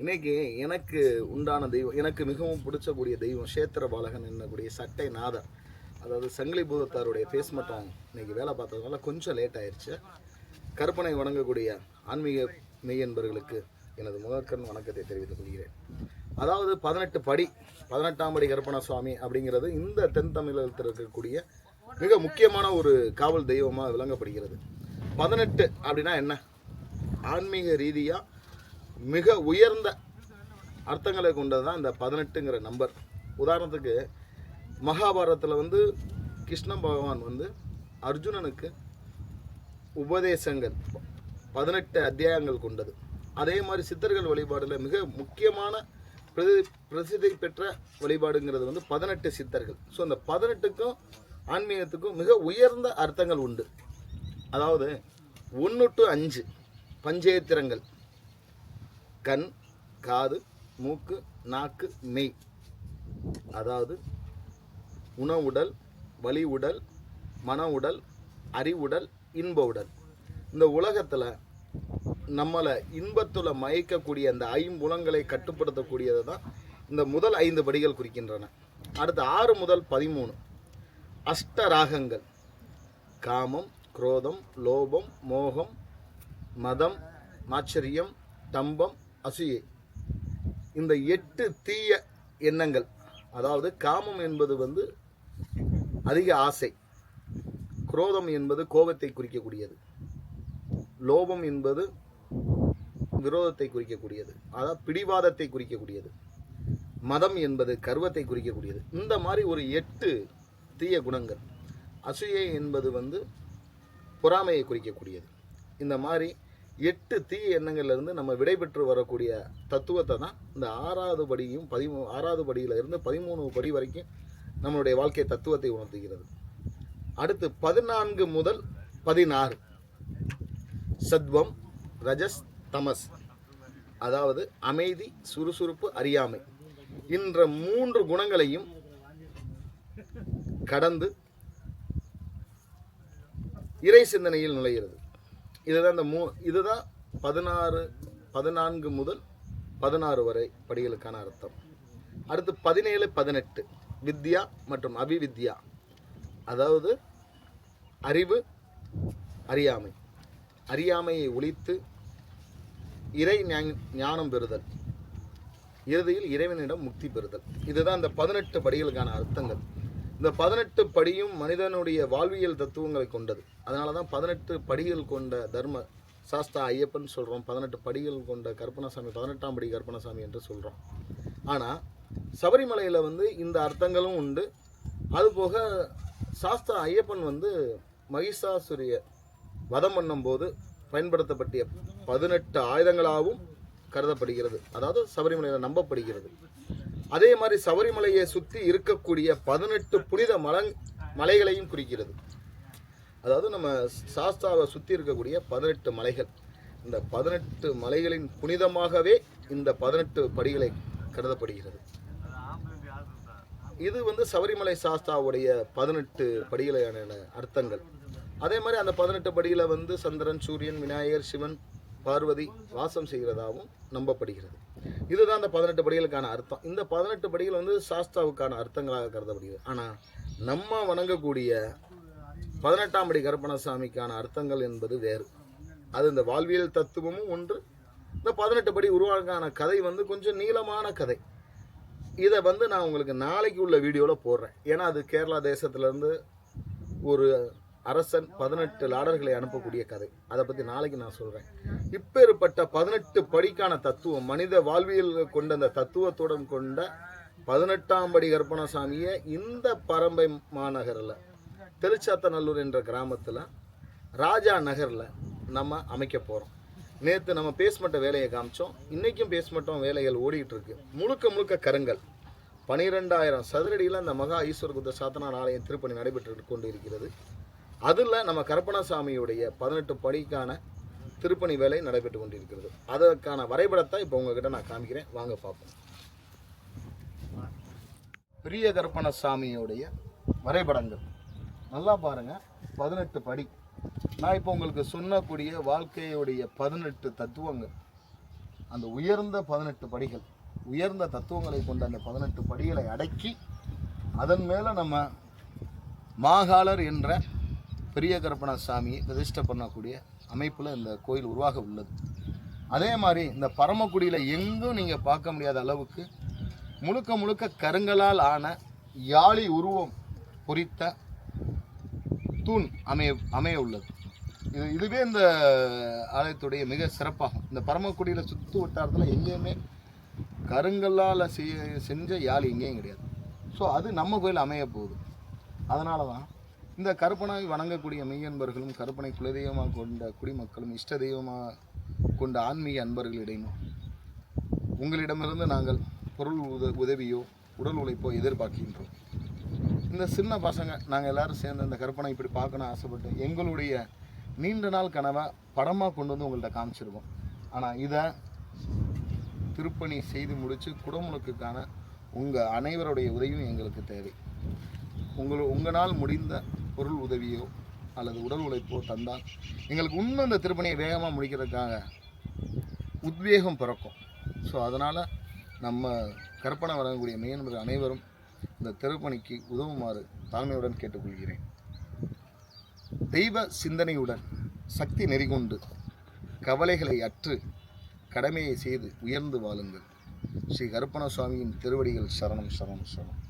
இன்னைக்கு எனக்கு உண்டான தெய்வம், எனக்கு மிகவும் பிடிச்சக்கூடிய தெய்வம் சேத்திர பாலகன் என்னக்கூடிய சட்டை நாதர், அதாவது சங்கிலி பூதத்தாருடைய பேஸ் மட்டும் இன்னைக்கு வேலை பார்த்ததுனால கொஞ்சம் லேட் ஆயிடுச்சு. கற்பனை வணங்கக்கூடிய ஆன்மீக மெய்யன்பர்களுக்கு எனது முதற்கண் வணக்கத்தை தெரிவித்துக் கொள்கிறேன். அதாவது 18 படி 18ஆம் படி கற்பன சுவாமி அப்படிங்கிறது இந்த தென் தமிழகத்தில் இருக்கக்கூடிய மிக முக்கியமான ஒரு காவல் தெய்வமாக விளங்கப்படுகிறது. 18 அப்படின்னா என்ன? ஆன்மீக ரீதியாக மிக உயர்ந்த அர்த்தங்களை கொண்டது தான் இந்த 18ங்கிற நம்பர். உதாரணத்துக்கு மகாபாரதத்தில் கிருஷ்ண பகவான் அர்ஜுனனுக்கு உபதேசங்கள் 18 அத்தியாயங்கள் கொண்டது. அதே மாதிரி சித்தர்கள் வழிபாடில் மிக முக்கியமான பிரசித்தி பெற்ற வழிபாடுங்கிறது 18 சித்தர்கள். ஸோ அந்த 18க்கும் ஆன்மீகத்துக்கும் மிக உயர்ந்த அர்த்தங்கள் உண்டு. அதாவது 1 to 5 பஞ்சேத்திரங்கள்: கண், காது, மூக்கு, நாக்கு, மெய். அதாவது உணவுடல், வலி உடல், மன உடல், அறிவுடல், இன்ப உடல். இந்த உலகத்தில் நம்மளை இன்பத்தில் மயக்கக்கூடிய அந்த 5 புலங்களை கட்டுப்படுத்தக்கூடியது தான் இந்த முதல் 5 படிகள் குறிக்கின்றன. அடுத்து 6 முதல் 13 அஷ்டராகங்கள்: காமம், குரோதம், லோபம், மோகம், மதம், மாச்சரியம், தம்பம், அசூயை. இந்த 8 தீய எண்ணங்கள். அதாவது காமம் என்பது அதிக ஆசை, குரோதம் என்பது கோபத்தை குறிக்கக்கூடியது, லோபம் என்பது விரோதத்தை குறிக்கக்கூடியது, அதாவது பிடிவாதத்தை குறிக்கக்கூடியது, மதம் என்பது கர்வத்தை குறிக்கக்கூடியது. இந்த மாதிரி ஒரு 8 தீய குணங்கள். அசூயை என்பது பொறாமையை குறிக்கக்கூடியது. இந்த மாதிரி 8 தீய எண்ணங்கள்லேருந்து நம்ம விடைபெற்று வரக்கூடிய தத்துவத்தை தான் இந்த 6வது படியும் 6வது படியிலிருந்து 13 படி வரைக்கும் நம்மளுடைய வாழ்க்கை தத்துவத்தை உணர்த்துகிறது. அடுத்து 14 முதல் 16 சத்வம், ரஜஸ், தமஸ். அதாவது அமைதி, சுறுசுறுப்பு, அறியாமை. இந்த 3 குணங்களையும் கடந்து இறை சிந்தனையில் நுழைகிறது. இதுதான் 14 முதல் 16 வரை படிகளுக்கான அர்த்தம். அடுத்து 17, 18 வித்யா மற்றும் அபிவித்யா. அதாவது அறிவு, அறியாமை. அறியாமையை ஒழித்து இறை ஞானம் பெறுதல், இறுதியில் இறைவனிடம் முக்தி பெறுதல். இதுதான் இந்த 18 படிகளுக்கான அர்த்தங்கள். இந்த 18 படியும் மனிதனுடைய வாழ்வியல் தத்துவங்களை கொண்டது. அதனால தான் 18 படிகள் கொண்ட தர்ம சாஸ்தா ஐயப்பன் சொல்கிறோம். 18 படிகள் கொண்ட கற்பனசாமி, 18ஆம் படி கற்பனசாமி என்று சொல்கிறோம். ஆனால் சபரிமலையில் இந்த அர்த்தங்களும் உண்டு. அதுபோக சாஸ்தா ஐயப்பன் மகிஷாசுரிய வதம் பண்ணும்போது பயன்படுத்தப்பட்ட 18 ஆயுதங்களாகவும் கருதப்படுகிறது. அதாவது சபரிமலையில் நம்பப்படுகிறது. அதே மாதிரி சபரிமலையை சுற்றி இருக்கக்கூடிய 18 புனித மலைகளையும் குறிக்கிறது. அதாவது நம்ம சாஸ்தாவை சுற்றி இருக்கக்கூடிய 18 மலைகள். இந்த 18 மலைகளின் புனிதமாகவே இந்த 18 படிகளை கருதப்படுகிறது. இது சபரிமலை சாஸ்தாவுடைய 18 படிகளான அர்த்தங்கள். அதே மாதிரி அந்த 18 படியில் சந்திரன், சூரியன், விநாயகர், சிவன், பார்வதி வாசம் செய்கிறதாகவும் நம்பப்படுகிறது. இதுதான் அந்த 18 படிகளுக்கான அர்த்தம். இந்த 18 படிகள் சாஸ்தாவுக்கான அர்த்தங்களாக கருதப்படுகிறது. ஆனால் நம்ம வணங்கக்கூடிய 18ஆம் படி கற்பனசாமிக்கான அர்த்தங்கள் என்பது வேறு. அது இந்த வாழ்வியல் தத்துவமும் ஒன்று. இந்த 18 படி உருவாக்கான கதை கொஞ்சம் நீளமான கதை. இதை நான் உங்களுக்கு நாளைக்கு உள்ள வீடியோவில் போடுறேன். ஏன்னா அது கேரளா தேசத்துலேருந்து ஒரு அரசன் 18 லாடர்களை அனுப்பக்கூடிய கதை. அதை பற்றி நாளைக்கு நான் சொல்கிறேன். இப்பேற்பட்ட 18 படிக்கான தத்துவம், மனித வாழ்வியல் கொண்ட அந்த தத்துவத்துடன் கொண்ட 18ஆம் படி கற்பனசாமியை இந்த பரம்பை மாநகரில் திருச்சாத்தநல்லூர் என்ற கிராமத்தில் ராஜா நகரில் நம்ம அமைக்க போகிறோம். நேற்று நம்ம பேஸ்மெண்ட்டை வேலையை காமிச்சோம். இன்றைக்கும் பேஸ்மெண்ட்டும் வேலைகள் ஓடிக்கிட்டு இருக்கு. முழுக்க கருங்கல். 12,000 சதுரடியில் அந்த மகா ஈஸ்வர குத்த சாத்தனார் ஆலயம் திருப்பணி நடைபெற்று கொண்டு இருக்கிறது. அதில் நம்ம கற்பனசாமியுடைய 18 படிக்கான திருப்பணி வேலை நடைபெற்று கொண்டிருக்கிறது. அதற்கான வரைபடத்தை இப்போ உங்ககிட்ட நான் காமிக்கிறேன். வாங்க பார்ப்போம். பெரிய கற்பனசாமியுடைய வரைபடங்கள் நல்லா பாருங்கள். 18 படி. நான் இப்போ உங்களுக்கு சொன்னக்கூடிய வாழ்க்கையுடைய 18 தத்துவங்கள் அந்த உயர்ந்த 18 படிகள், உயர்ந்த தத்துவங்களை கொண்ட அந்த 18 படிகளை அடக்கி அதன் மேலே நம்ம மாகாளர் என்ற பெரிய கருப்பணசாமியை பிரதிஷ்டை பண்ணக்கூடிய அமைப்பில் இந்த கோயில் உருவாக உள்ளது. அதே மாதிரி இந்த பரமக்குடியில் எங்கும் நீங்கள் பார்க்க முடியாத அளவுக்கு முழுக்க முழுக்க கருங்கலால் ஆன யாழி உருவம் பொறித்த தூண் அமைய உள்ளது. இதுவே இந்த ஆலயத்துடைய மிக சிறப்பாகும். இந்த பரமக்குடியில் சுற்று வட்டாரத்தில் எங்கேயுமே கருங்கல்லால் செஞ்ச யாழ் எங்கேயும் கிடையாது. ஸோ அது நம்ம கோயில் அமைய போகுது. அதனால தான் இந்த கருப்பனை வணங்கக்கூடிய மெய்யன்பர்களும் கருப்பனை குலதெய்வமாக கொண்ட குடிமக்களும் இஷ்ட தெய்வமாக கொண்ட ஆன்மீக அன்பர்களிடையும் உங்களிடமிருந்து நாங்கள் பொருள் உதவியோ உடல் உழைப்போ எதிர்பார்க்கின்றோம். இந்த சின்ன பசங்க நாங்கள் எல்லோரும் சேர்ந்து இந்த கருப்பனை இப்படி பார்க்கணும் ஆசைப்பட்டு எங்களுடைய நீண்ட நாள் கனவை படமாக கொண்டு வந்து உங்கள்கிட்ட காமிச்சிருக்கோம். ஆனால் இதை திருப்பணி செய்து முடித்து குடமுழுக்குக்கான உங்கள் அனைவருடைய உதவியும் எங்களுக்கு தேவை. உங்களால் முடிந்த பொருள் உதவியோ அல்லது உடல் உழைப்போ தந்தால் எங்களுக்கு இன்னும் இந்த திருப்பணியை வேகமாக முடிக்கிறதுக்காக உத்வேகம் பிறக்கும். ஸோ அதனால் நம்ம கற்பனை வழங்கக்கூடிய மெய்யன்பர்கள் அனைவரும் இந்த திருப்பணிக்கு உதவுமாறு தாழ்மையுடன் கேட்டுக்கொள்கிறேன். தெய்வ சிந்தனையுடன் சக்தி நெறிகொண்டு கவலைகளை அற்று கடமையை செய்து உயர்ந்து வாழுங்கள். ஸ்ரீ கருப்பண சுவாமியின் திருவடிகள் சரணம் சரணம் சரணம்.